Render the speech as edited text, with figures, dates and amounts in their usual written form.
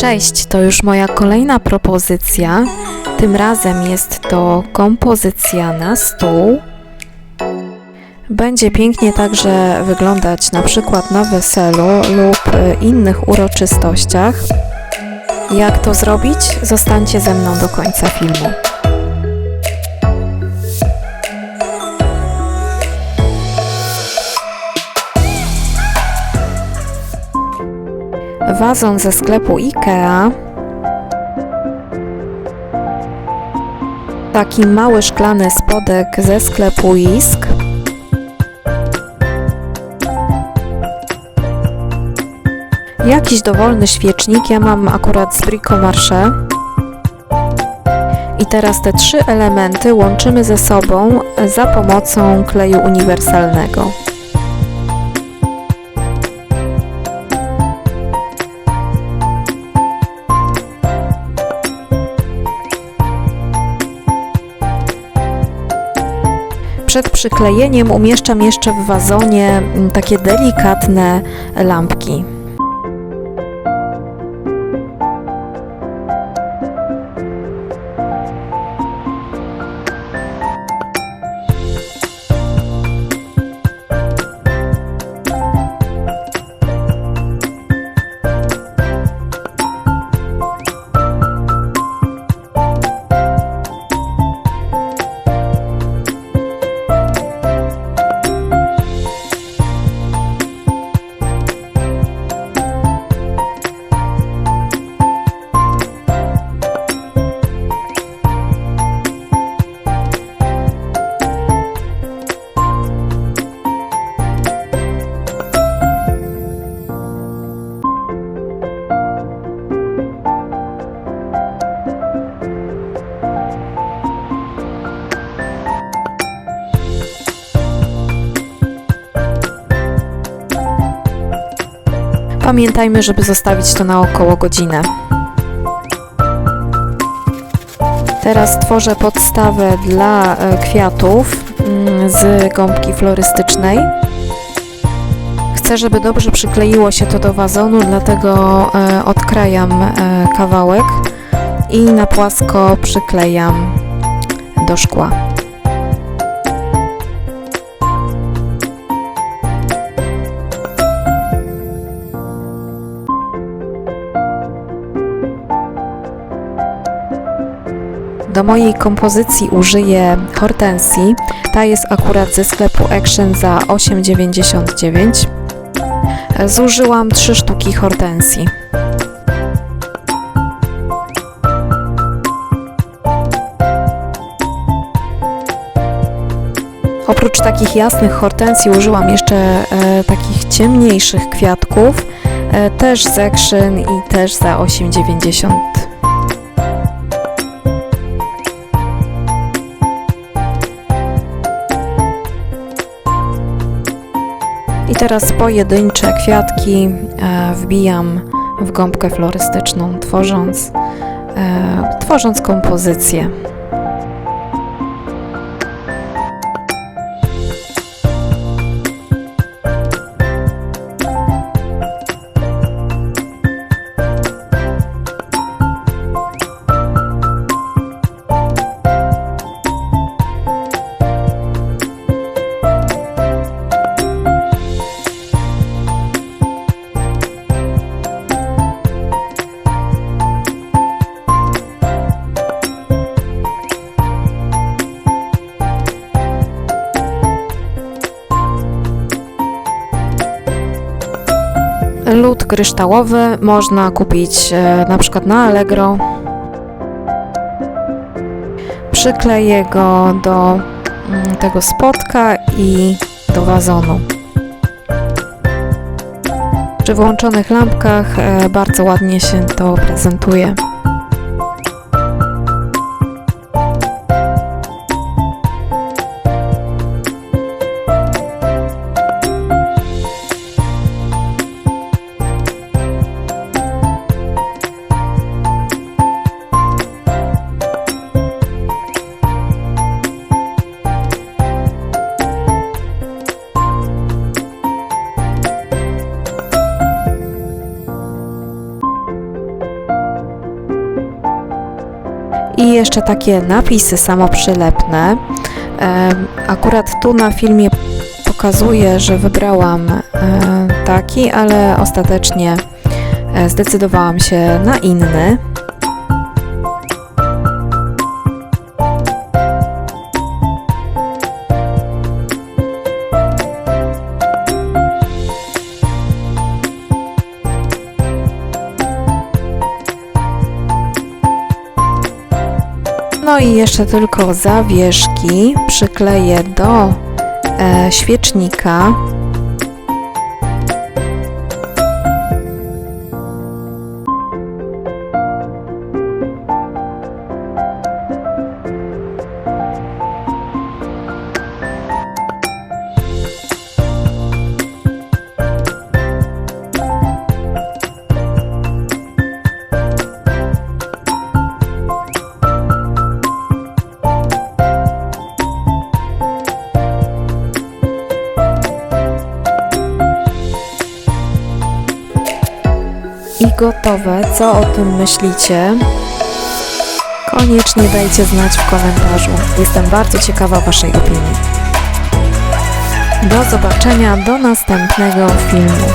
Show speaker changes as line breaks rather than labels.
Cześć, to już moja kolejna propozycja. Tym razem jest to kompozycja na stół. Będzie pięknie także wyglądać na przykład na weselu lub innych uroczystościach. Jak to zrobić? Zostańcie ze mną do końca filmu. Wazon ze sklepu IKEA. Taki mały szklany spodek ze sklepu JYSK. Jakiś dowolny świecznik, ja mam akurat z Brico Marché. I teraz te trzy elementy łączymy ze sobą za pomocą kleju uniwersalnego. Przed przyklejeniem umieszczam jeszcze w wazonie takie delikatne lampki. Pamiętajmy, żeby zostawić to na około godzinę. Teraz tworzę podstawę dla kwiatów z gąbki florystycznej. Chcę, żeby dobrze przykleiło się to do wazonu, dlatego odkrajam kawałek i na płasko przyklejam do szkła. Do mojej kompozycji użyję hortensji. Ta jest akurat ze sklepu Action za 8,99. Zużyłam 3 sztuki hortensji. Oprócz takich jasnych hortensji użyłam jeszcze takich ciemniejszych kwiatków, też z Action i też za 8,90. I teraz pojedyncze kwiatki wbijam w gąbkę florystyczną, tworząc kompozycję. Lód kryształowy można kupić na przykład na Allegro. Przykleję go do tego spodka i do wazonu. Przy włączonych lampkach bardzo ładnie się to prezentuje. I jeszcze takie napisy samoprzylepne. Akurat tu na filmie pokazuję, że wybrałam taki, ale ostatecznie zdecydowałam się na inny. No i jeszcze tylko zawieszki przykleję do świecznika. I gotowe. Co o tym myślicie? Koniecznie dajcie znać w komentarzu. Jestem bardzo ciekawa Waszej opinii. Do zobaczenia do następnego filmu.